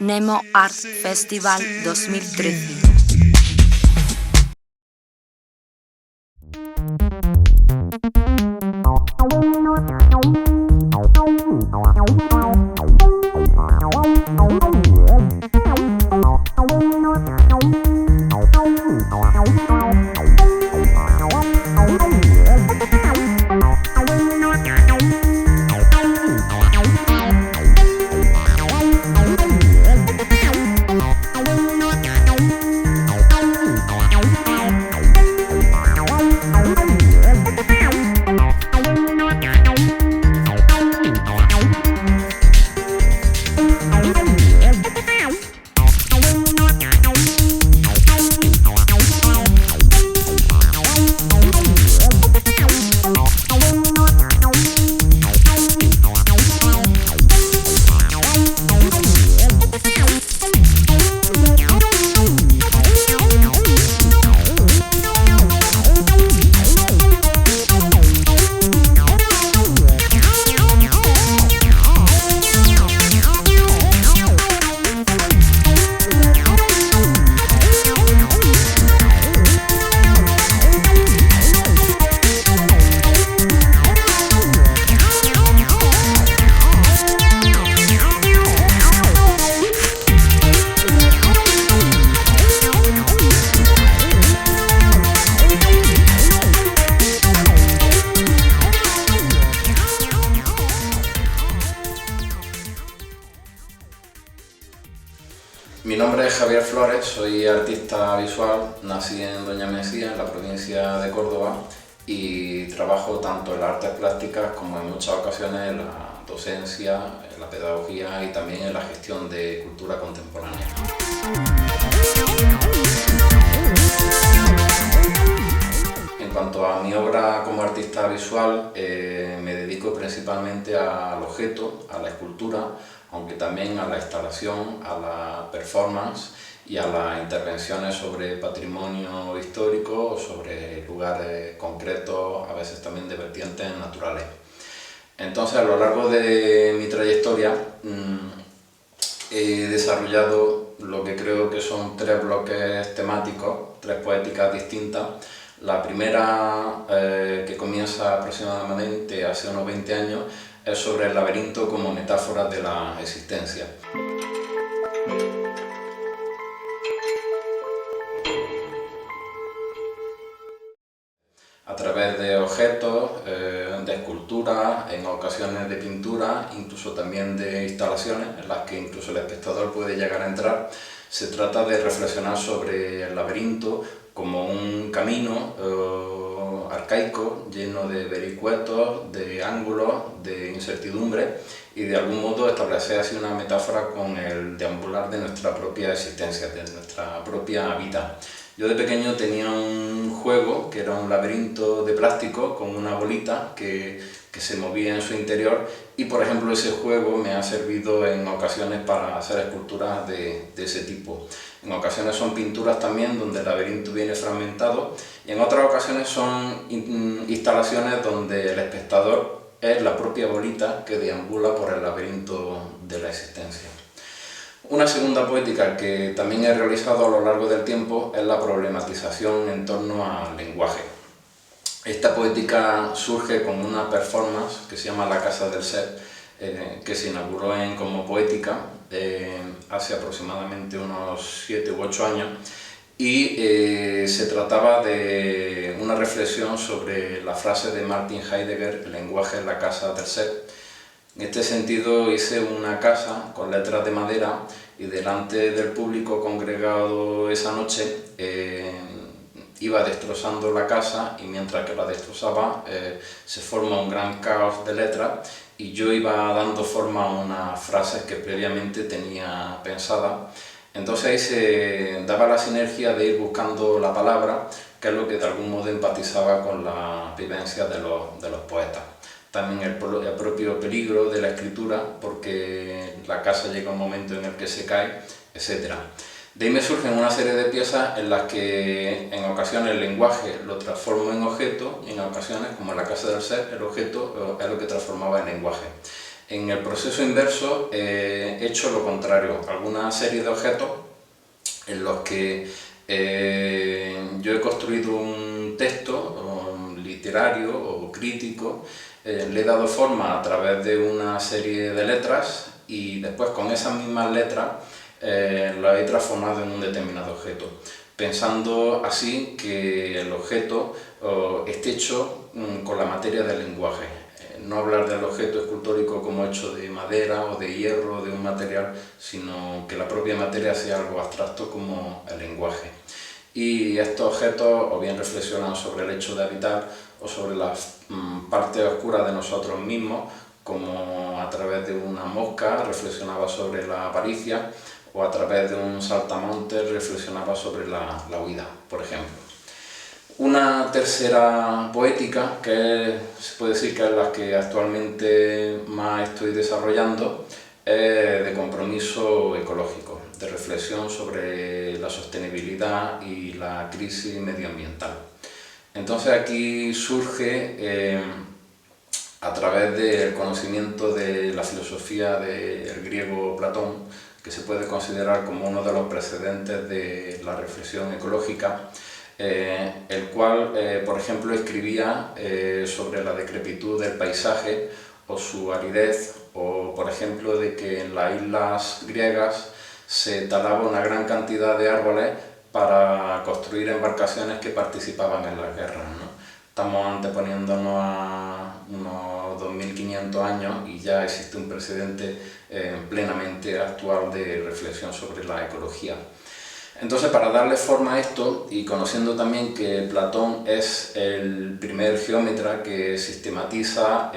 Nemo Art Festival 2013. Mi nombre es Javier Flores, soy artista visual, nací en Doña Mesía, en la provincia de Córdoba, y trabajo tanto en las artes plásticas como en muchas ocasiones en la docencia, en la pedagogía y también en la gestión de cultura contemporánea. En cuanto a mi obra como artista visual, me dedico principalmente al objeto, a la escultura, aunque también a la instalación, a la performance y a las intervenciones sobre patrimonio histórico o sobre lugares concretos, a veces también de vertientes naturales. Entonces, a lo largo de mi trayectoria he desarrollado lo que creo que son tres bloques temáticos, tres poéticas distintas. La primera, que comienza aproximadamente hace unos 20 años, es sobre el laberinto como metáfora de la existencia. A través de objetos, de esculturas, en ocasiones de pintura, incluso también de instalaciones en las que incluso el espectador puede llegar a entrar, se trata de reflexionar sobre el laberinto como un camino arcaico, lleno de vericuetos, de ángulos, de incertidumbre, y de algún modo establecer así una metáfora con el deambular de nuestra propia existencia, de nuestra propia vida. Yo de pequeño tenía un juego que era un laberinto de plástico con una bolita que se movía en su interior, y por ejemplo ese juego me ha servido en ocasiones para hacer esculturas de ese tipo. En ocasiones son pinturas también donde el laberinto viene fragmentado, y en otras ocasiones son instalaciones donde el espectador es la propia bolita que deambula por el laberinto de la existencia. Una segunda poética que también he realizado a lo largo del tiempo es la problematización en torno al lenguaje. Esta poética surge como una performance que se llama La Casa del Ser, que se inauguró en Como Poética hace aproximadamente unos 7 u 8 años, y se trataba de una reflexión sobre la frase de Martin Heidegger: el lenguaje es la casa del ser. En este sentido hice una casa con letras de madera, y delante del público congregado esa noche iba destrozando la casa, y mientras que la destrozaba se forma un gran caos de letras, y yo iba dando forma a unas frases que previamente tenía pensadas. Entonces ahí se daba la sinergia de ir buscando la palabra, que es lo que de algún modo empatizaba con la vivencia de los poetas. También el propio peligro de la escritura, porque la casa llega un momento en el que se cae, etc. De ahí me surgen una serie de piezas en las que en ocasiones el lenguaje lo transformo en objeto, y en ocasiones, como en La Casa del Ser, el objeto es lo que transformaba en lenguaje. En el proceso inverso he hecho lo contrario, alguna serie de objetos en los que yo he construido un texto literario o crítico, le he dado forma a través de una serie de letras y después con esas mismas letras la he transformado en un determinado objeto, pensando así que el objeto esté hecho con la materia del lenguaje. No hablar del objeto escultórico como hecho de madera o de hierro o de un material, sino que la propia materia sea algo abstracto como el lenguaje. Y estos objetos o bien reflexionan sobre el hecho de habitar o sobre las partes oscuras de nosotros mismos, como a través de una mosca reflexionaba sobre la avaricia, o a través de un saltamontes reflexionaba sobre la huida, por ejemplo. Una tercera poética, que se puede decir que es la que actualmente más estoy desarrollando, es de compromiso ecológico, de reflexión sobre la sostenibilidad y la crisis medioambiental. Entonces aquí surge, a través del conocimiento de la filosofía del griego Platón, que se puede considerar como uno de los precedentes de la reflexión ecológica, el cual, por ejemplo, escribía sobre la decrepitud del paisaje o su aridez, o por ejemplo de que en las islas griegas se talaba una gran cantidad de árboles para construir embarcaciones que participaban en las guerras, ¿no? Estamos anteponiéndonos a unos 2500 años y ya existe un precedente plenamente actual de reflexión sobre la ecología. Entonces, para darle forma a esto, y conociendo también que Platón es el primer geómetra que sistematiza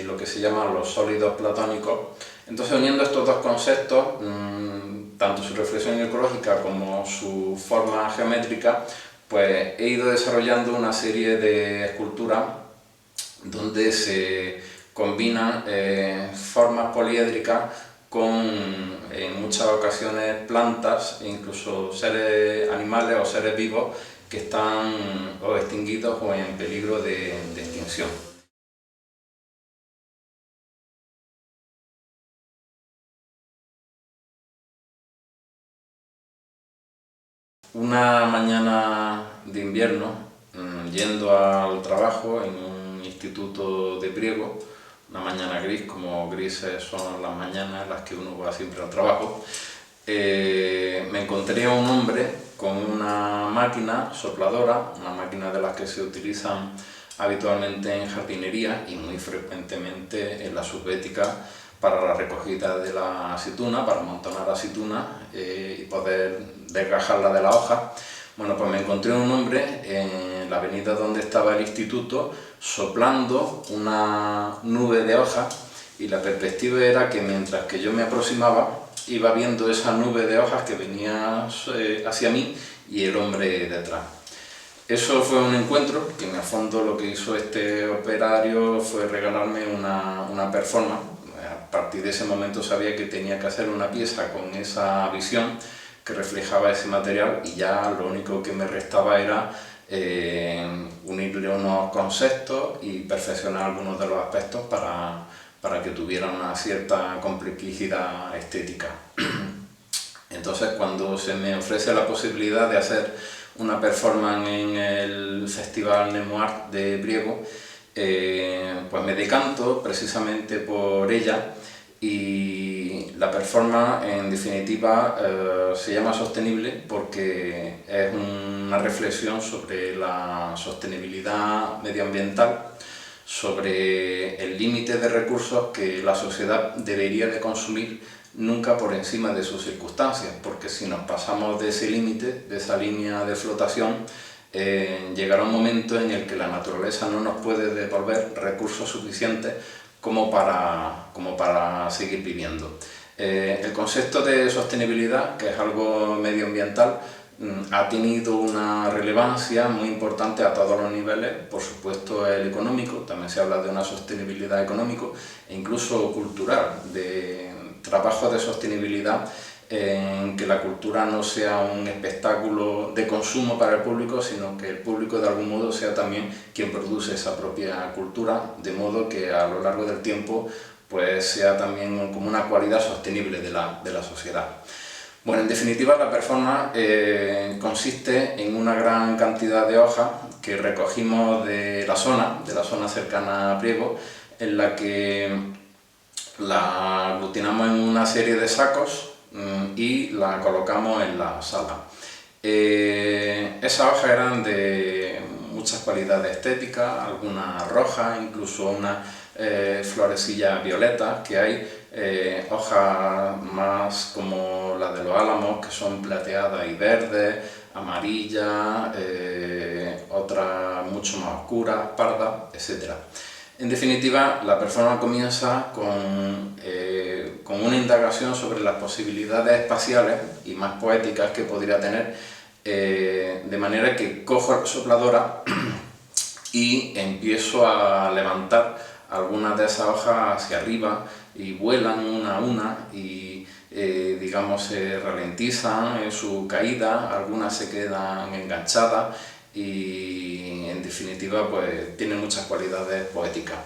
lo que se llaman los sólidos platónicos, entonces uniendo estos dos conceptos, tanto su reflexión ecológica como su forma geométrica, pues he ido desarrollando una serie de esculturas donde se combinan formas poliédricas con, en muchas ocasiones, plantas e incluso seres animales o seres vivos que están o extinguidos o en peligro de extinción. Una mañana de invierno, yendo al trabajo en un instituto de Priego, una mañana gris, como grises son las mañanas en las que uno va siempre al trabajo, me encontré a un hombre con una máquina sopladora, una máquina de las que se utilizan habitualmente en jardinería y muy frecuentemente en la subbética para la recogida de la aceituna, para amontonar aceituna y poder desgajarla de la hoja. Bueno, pues me encontré un hombre en la avenida donde estaba el instituto soplando una nube de hojas, y la perspectiva era que mientras que yo me aproximaba iba viendo esa nube de hojas que venía hacia mí y el hombre detrás. Eso fue un encuentro que en el fondo lo que hizo este operario fue regalarme una performance. A partir de ese momento sabía que tenía que hacer una pieza con esa visión que reflejaba ese material, y ya lo único que me restaba era unirle unos conceptos y perfeccionar algunos de los aspectos para que tuvieran una cierta complejidad estética. Entonces, cuando se me ofrece la posibilidad de hacer una performance en el Festival Nemours de Priego, pues me decanto precisamente por ella, y la performance en definitiva se llama Sostenible porque es una reflexión sobre la sostenibilidad medioambiental, sobre el límite de recursos que la sociedad debería de consumir nunca por encima de sus circunstancias, porque si nos pasamos de ese límite, de esa línea de flotación, llegará un momento en el que la naturaleza no nos puede devolver recursos suficientes como para seguir viviendo. El concepto de sostenibilidad, que es algo medioambiental, ha tenido una relevancia muy importante a todos los niveles. Por supuesto el económico, también se habla de una sostenibilidad económica e incluso cultural, de trabajo de sostenibilidad en que la cultura no sea un espectáculo de consumo para el público, sino que el público de algún modo sea también quien produce esa propia cultura, de modo que a lo largo del tiempo pues sea también como una cualidad sostenible de la sociedad. Bueno, en definitiva, la performance consiste en una gran cantidad de hojas que recogimos de la zona cercana a Priego, en la que la aglutinamos en una serie de sacos y la colocamos en la sala. Esas hojas eran de muchas cualidades estéticas, algunas rojas, incluso unas florecillas violetas que hay, hojas más como la de los álamos, que son plateadas y verdes, amarillas, otras mucho más oscuras, pardas, etc. En definitiva, la performance comienza con una indagación sobre las posibilidades espaciales y más poéticas que podría tener, de manera que cojo la sopladora y empiezo a levantar algunas de esas hojas hacia arriba y vuelan una a una y digamos se ralentizan en su caída, algunas se quedan enganchadas y en definitiva pues tiene muchas cualidades poéticas.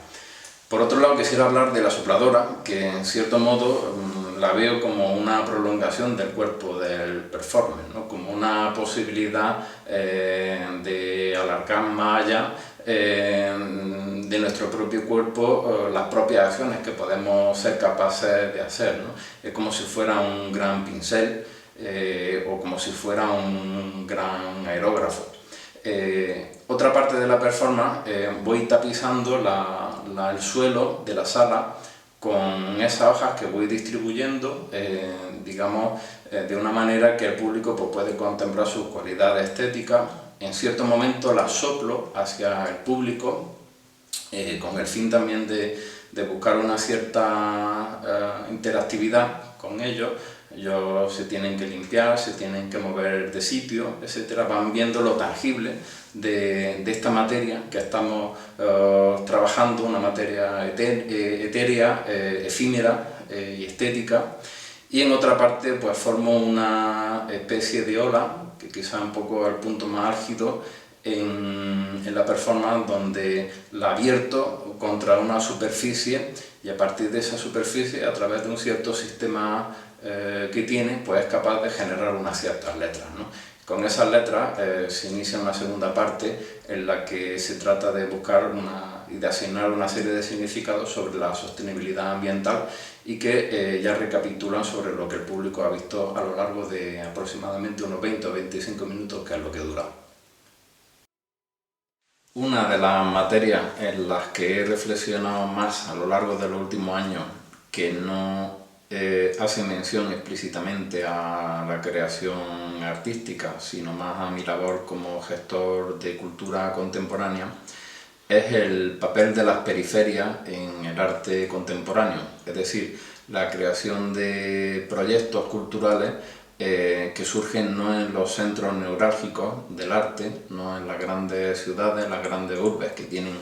Por otro lado, quisiera hablar de la sopladora, que en cierto modo la veo como una prolongación del cuerpo del performer, ¿no? Como una posibilidad de alargar más allá de nuestro propio cuerpo las propias acciones que podemos ser capaces de hacer, ¿no? Es como si fuera un gran pincel o como si fuera un gran aerógrafo. Otra parte de la performance, voy tapizando el suelo de la sala con esas hojas que voy distribuyendo, digamos, de una manera que el público pues, puede contemplar sus cualidades estéticas. En cierto momento las soplo hacia el público, con el fin también de buscar una cierta interactividad con ellos. Ellos se tienen que limpiar, se tienen que mover de sitio, etc. Van viendo lo tangible de esta materia que estamos trabajando, una materia etérea, efímera y estética. Y en otra parte pues formo una especie de ola, que quizá un poco el punto más álgido en la performance, donde la abierto contra una superficie y a partir de esa superficie, a través de un cierto sistema que tiene, pues es capaz de generar unas ciertas letras, ¿no? Con esas letras se inicia una segunda parte en la que se trata de buscar y de asignar una serie de significados sobre la sostenibilidad ambiental y que ya recapitulan sobre lo que el público ha visto a lo largo de aproximadamente unos 20 o 25 minutos, que es lo que dura. Una de las materias en las que he reflexionado más a lo largo de los últimos años, que no hace mención explícitamente a la creación artística, sino más a mi labor como gestor de cultura contemporánea, es el papel de las periferias en el arte contemporáneo, es decir, la creación de proyectos culturales que surgen no en los centros neurálgicos del arte, no en las grandes ciudades, las grandes urbes, que tienen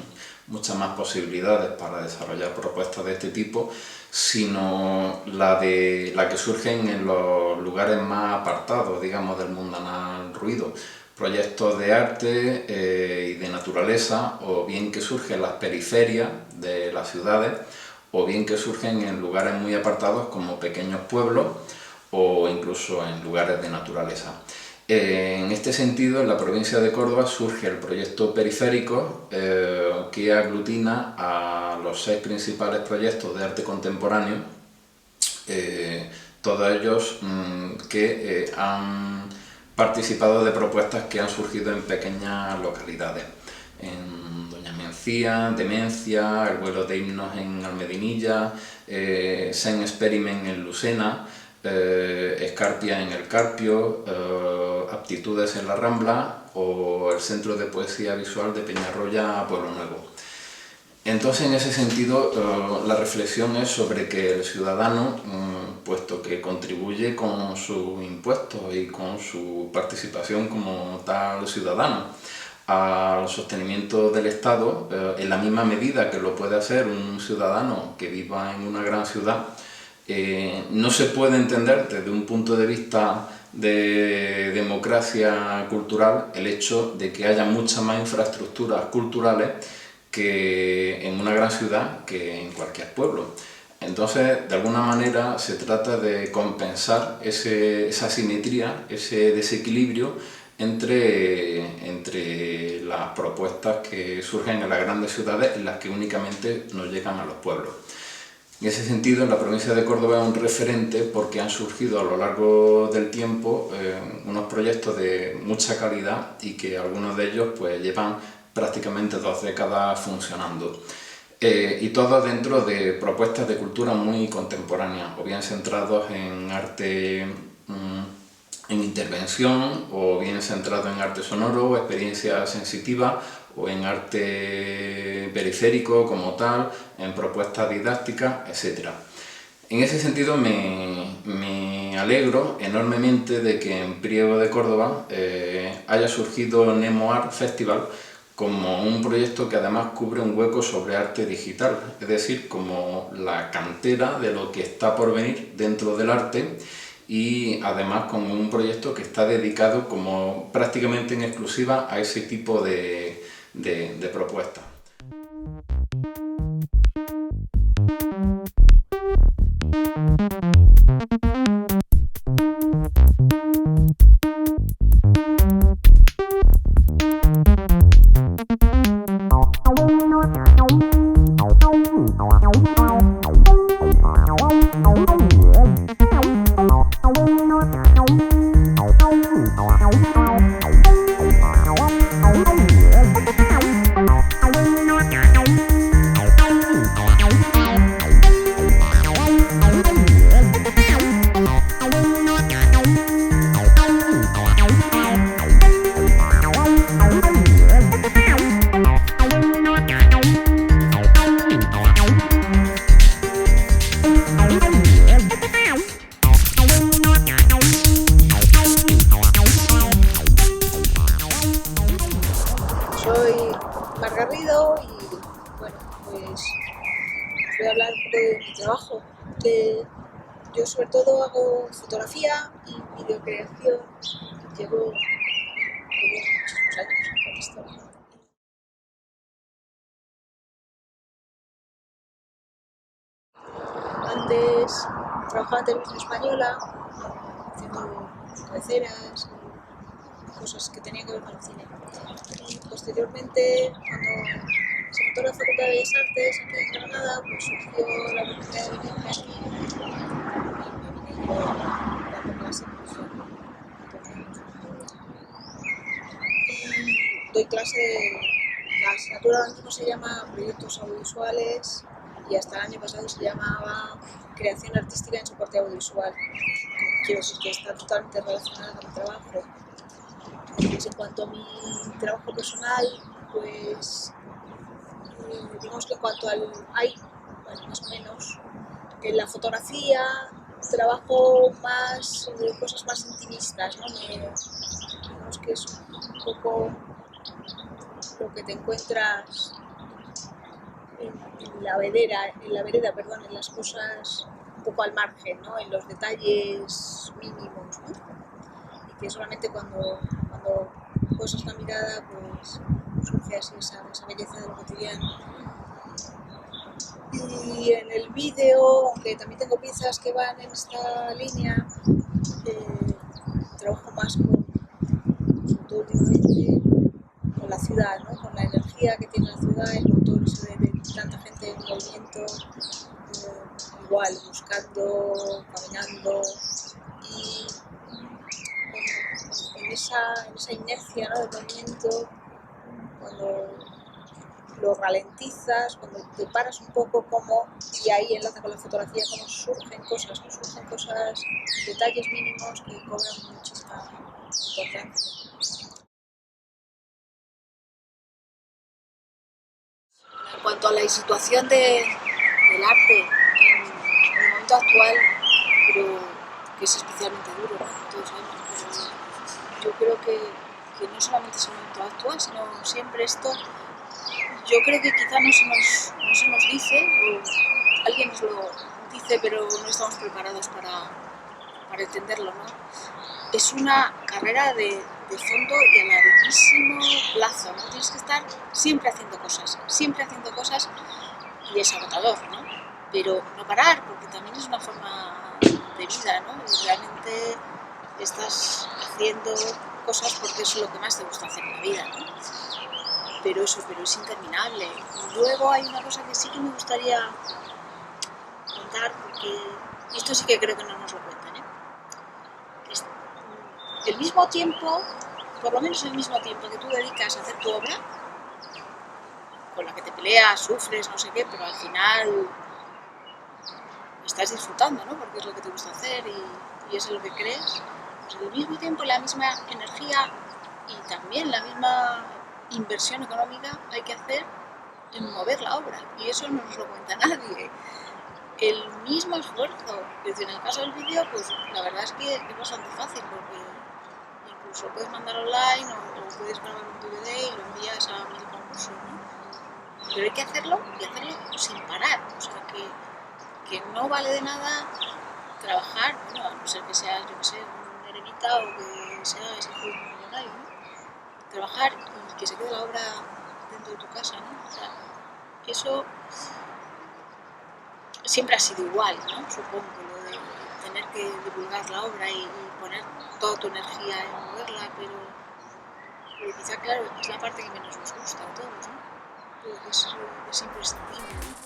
muchas más posibilidades para desarrollar propuestas de este tipo, sino la que surgen en los lugares más apartados, digamos, del mundanal ruido. Proyectos de arte y de naturaleza, o bien que surgen en las periferias de las ciudades, o bien que surgen en lugares muy apartados como pequeños pueblos, o incluso en lugares de naturaleza. En este sentido, en la provincia de Córdoba surge el proyecto Periférico, que aglutina a los 6 principales proyectos de arte contemporáneo, todos ellos que han participado de propuestas que han surgido en pequeñas localidades. En Doña Mencía, Demencia, el vuelo de himnos en Almedinilla, Sen Experiment en Lucena, Escarpia en el Carpio, Aptitudes en la Rambla o el Centro de Poesía Visual de Peñarroya, Pueblo Nuevo. Entonces, en ese sentido, la reflexión es sobre que el ciudadano, puesto que contribuye con sus impuestos y con su participación como tal ciudadano al sostenimiento del Estado, en la misma medida que lo puede hacer un ciudadano que viva en una gran ciudad, no se puede entender desde un punto de vista de democracia cultural el hecho de que haya muchas más infraestructuras culturales que en una gran ciudad que en cualquier pueblo. Entonces, de alguna manera, se trata de compensar esa asimetría, ese desequilibrio entre las propuestas que surgen en las grandes ciudades y las que únicamente nos llegan a los pueblos. En ese sentido, en la provincia de Córdoba es un referente porque han surgido a lo largo del tiempo unos proyectos de mucha calidad y que algunos de ellos pues, llevan prácticamente 2 décadas funcionando. Y todos dentro de propuestas de cultura muy contemporáneas, o bien centrados en arte en intervención, o bien centrados en arte sonoro, experiencia sensitiva, o en arte periférico como tal, en propuestas didácticas, etc. En ese sentido me alegro enormemente de que en Priego de Córdoba haya surgido Nemo Art Festival como un proyecto que además cubre un hueco sobre arte digital, es decir, como la cantera de lo que está por venir dentro del arte y además como un proyecto que está dedicado como prácticamente en exclusiva a ese tipo de propuestas. Soy Mar Garrido y bueno, pues os voy a hablar un poco de mi trabajo. Yo sobre todo hago fotografía y videocreación. Llevo muchísimos años con esto. Antes trabajaba en Televisión Española haciendo cabeceras y cosas que tenían que ver con el cine. Y posteriormente, cuando se montó la Facultad de Bellas Artes aquí en Granada, pues surgió la oportunidad de venirme aquí y me vine yo dando clase. Y doy clase, la asignatura ahora mismo se llama Proyectos Audiovisuales y hasta el año pasado se llamaba Creación Artística en Soporte Audiovisual. Quiero decir que está totalmente relacionada con mi trabajo. Entonces, en cuanto a mi trabajo personal, pues digamos que en cuanto al hay, bueno, más o menos, en la fotografía trabajo más cosas más intimistas, ¿no? Digamos que es un poco lo que te encuentras en la vereda, en las cosas un poco al margen, ¿no? En los detalles mínimos, ¿no? Y que solamente cuando posas la mirada, pues surge así esa belleza de lo cotidiano. Y en el vídeo, aunque también tengo piezas que van en esta línea, trabajo más sobre todo últimamente, con la ciudad, ¿no? Con la energía que tiene la ciudad, el motor eso de tanta gente en movimiento, igual, buscando, caminando, y en esa inercia, ¿no? De movimiento, cuando lo ralentizas, cuando te paras un poco, y ahí enlaza con la fotografía, cómo surgen cosas, detalles mínimos que cobran muchísima importancia. En cuanto a la situación del arte en el momento actual, pero que es especialmente duro, como todos sabemos, pero yo creo que no solamente es el momento actual, sino siempre esto, yo creo que quizá no se nos dice, o alguien nos lo dice, pero no estamos preparados para entenderlo, ¿no? Es una carrera de fondo y a larguísimo plazo, ¿no? Tienes que estar siempre haciendo cosas y es agotador, ¿no? pero no parar, porque también es una forma de vida, ¿no? Y realmente estás haciendo cosas porque es lo que más te gusta hacer en la vida, ¿no? Pero es interminable. Luego hay una cosa que sí que me gustaría contar, porque esto sí que creo que no nos lo cuentan, ¿eh? El mismo tiempo, por lo menos el mismo tiempo que tú dedicas a hacer tu obra, con la que te peleas, sufres, no sé qué, pero al final estás disfrutando, ¿no? Porque es lo que te gusta hacer y es en lo que crees. Pues al mismo tiempo la misma energía y también la misma inversión económica hay que hacer en mover la obra, y eso no nos lo cuenta nadie. El mismo esfuerzo. Es decir, en el caso del vídeo, pues la verdad es que es bastante fácil, porque incluso puedes mandar online o puedes grabar un DVD y lo envías a 1000 concursos, ¿no? Pero hay que hacerlo y hacerlo sin parar. O sea, que no vale de nada trabajar, bueno, a no ser que seas, yo que sé, un eremita o que seas hijo de un millonario, ¿no? Trabajar y que se quede la obra dentro de tu casa, ¿no? O sea, eso siempre ha sido igual, ¿no? Supongo, lo de tener que divulgar la obra y poner toda tu energía en moverla, pero quizá, claro, es la parte que menos nos gusta a todos, ¿no? Pero que es imprescindible, ¿no?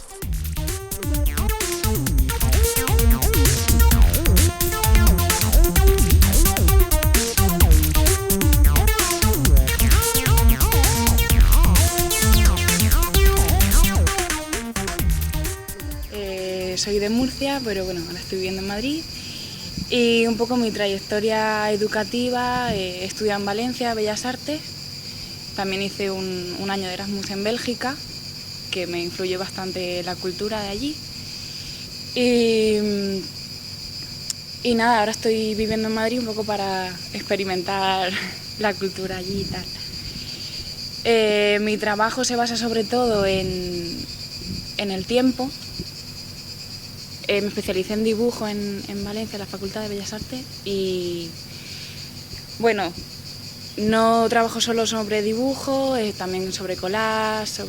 Soy de Murcia, pero bueno, ahora estoy viviendo en Madrid. Y un poco mi trayectoria educativa, he estudiado en Valencia, Bellas Artes. También hice un año de Erasmus en Bélgica, que me influyó bastante la cultura de allí. Y nada, ahora estoy viviendo en Madrid un poco para experimentar la cultura allí y tal. Mi trabajo se basa sobre todo en el tiempo. Me especialicé en dibujo en Valencia, en la Facultad de Bellas Artes, y bueno, no trabajo solo sobre dibujo, también sobre collage,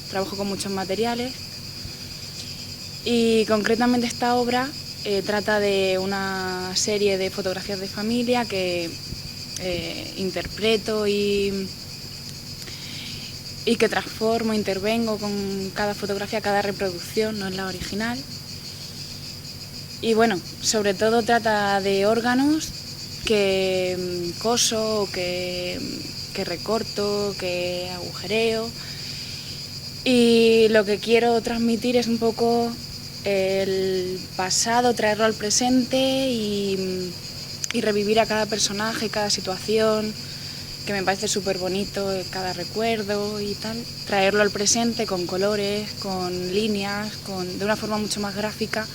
trabajo con muchos materiales. Y concretamente esta obra trata de una serie de fotografías de familia que interpreto y que transformo, intervengo con cada fotografía, cada reproducción, no es la original. Y bueno, sobre todo trata de órganos que coso, que recorto, que agujereo. Y lo que quiero transmitir es un poco el pasado, traerlo al presente y revivir a cada personaje, cada situación, que me parece súper bonito, cada recuerdo y tal. Traerlo al presente con colores, con líneas, de una forma mucho más gráfica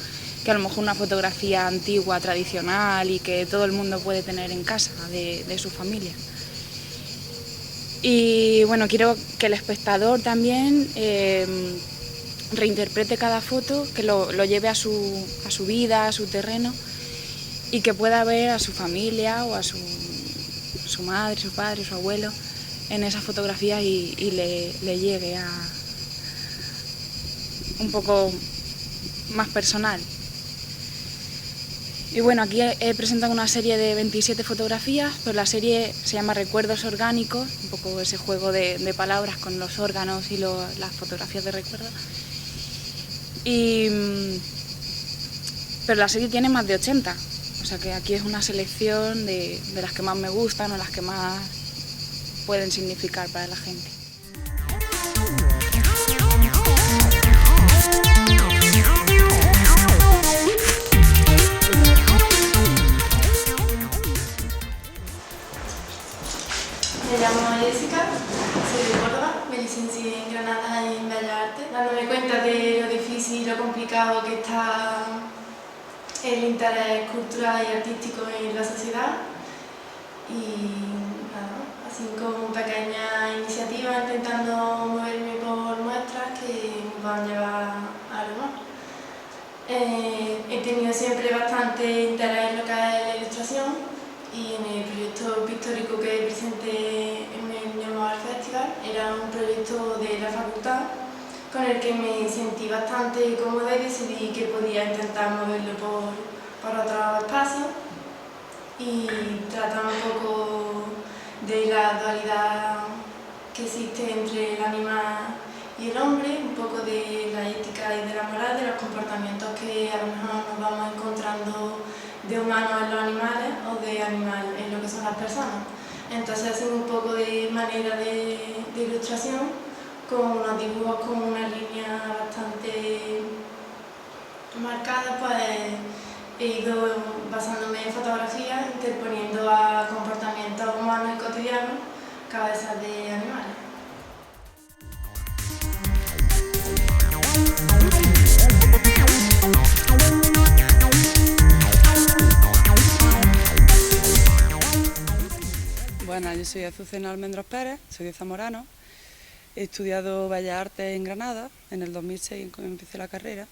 que a lo mejor una fotografía antigua, tradicional y que todo el mundo puede tener en casa de su familia. Y bueno, quiero que el espectador también reinterprete cada foto, que lo lleve a su vida, a su terreno, y que pueda ver a su familia o a su madre, su padre, su abuelo en esas fotografías y le llegue a un poco más personal. Y bueno, aquí he presentado una serie de 27 fotografías, pero la serie se llama Recuerdos Orgánicos, un poco ese juego de palabras con los órganos y las fotografías de recuerdo. Pero la serie tiene más de 80, o sea que aquí es una selección de las que más me gustan o las que más pueden significar para la gente. Me llamo Jessica, soy de Córdoba, me licencié en Granada en Bellas Artes, dándome cuenta de lo difícil y lo complicado que está el interés cultural y artístico en la sociedad, y nada, así como pequeñas iniciativas intentando moverme por muestras que me van a llevar a algo más. He tenido siempre bastante interés en lo que es la ilustración, y en el proyecto pictórico que presenté en el Nemo Art Festival era un proyecto de la facultad con el que me sentí bastante cómoda y decidí que podía intentar moverlo por otros espacios y tratar un poco de la dualidad que existe entre el animal y el hombre, un poco de la ética y de la moral, de los comportamientos que a lo mejor nos vamos encontrando de humanos en los animales o de animal en lo que son las personas. Entonces ha sido un poco de manera de ilustración, con unos dibujos con una línea bastante marcada, pues he ido basándome en fotografías, interponiendo a comportamientos humanos y cotidianos cabezas de animales. Bueno, yo soy Azucena Almendros Pérez, soy de Zamorano. He estudiado Bellas Artes en Granada, en el 2006 cuando empecé la carrera,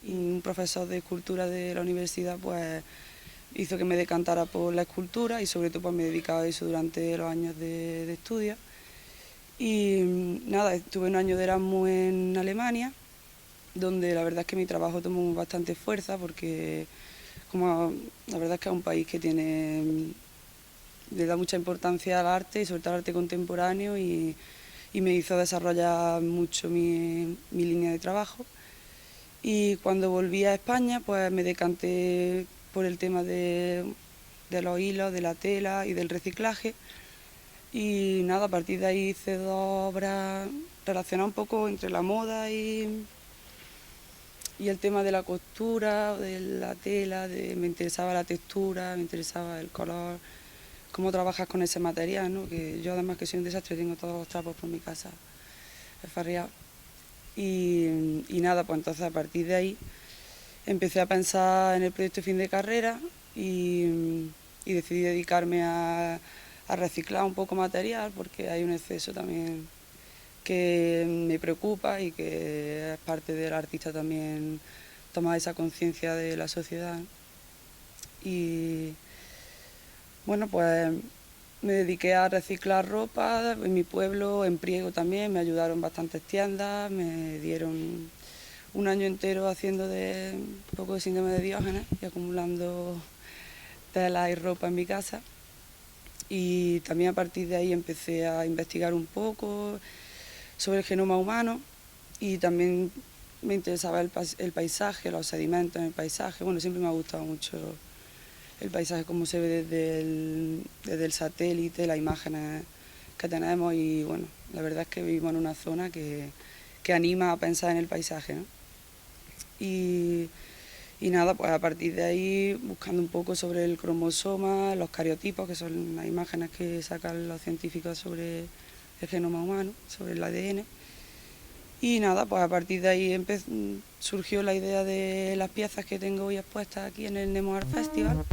y un profesor de escultura de la universidad pues hizo que me decantara por la escultura y sobre todo pues me dedicaba a eso durante los años de estudio. Y nada, estuve un año de Erasmus en Alemania, donde la verdad es que mi trabajo tomó bastante fuerza porque como la verdad es que es un país que le da mucha importancia al arte y sobre todo al arte contemporáneo y me hizo desarrollar mucho mi línea de trabajo. Y cuando volví a España pues me decanté por el tema de los hilos, de la tela y del reciclaje. Y nada, a partir de ahí hice 2 obras relacionadas un poco entre la moda y el tema de la costura, de la tela, me interesaba la textura, me interesaba el color, cómo trabajas con ese material, ¿no? Que yo además que soy un desastre, tengo todos los trapos por mi casa esfarriados. Y nada, pues entonces a partir de ahí empecé a pensar en el proyecto de fin de carrera y decidí dedicarme a reciclar un poco material porque hay un exceso también que me preocupa y que es parte del artista también tomar esa conciencia de la sociedad. Y bueno, pues me dediqué a reciclar ropa en mi pueblo, en Priego también, me ayudaron bastantes tiendas, me dieron un año entero haciendo un poco de síndrome de Diógenes y acumulando tela y ropa en mi casa. Y también a partir de ahí empecé a investigar un poco sobre el genoma humano y también me interesaba el paisaje, los sedimentos en el paisaje. Bueno, siempre me ha gustado mucho el paisaje, cómo se ve desde el satélite, las imágenes que tenemos y bueno, la verdad es que vivimos en una zona que anima a pensar en el paisaje, ¿no? Y nada, pues a partir de ahí buscando un poco sobre el cromosoma, los cariotipos, que son las imágenes que sacan los científicos sobre el genoma humano, sobre el ADN. Y nada, pues a partir de ahí surgió la idea de las piezas que tengo hoy expuestas aquí en el Nemo Art Festival.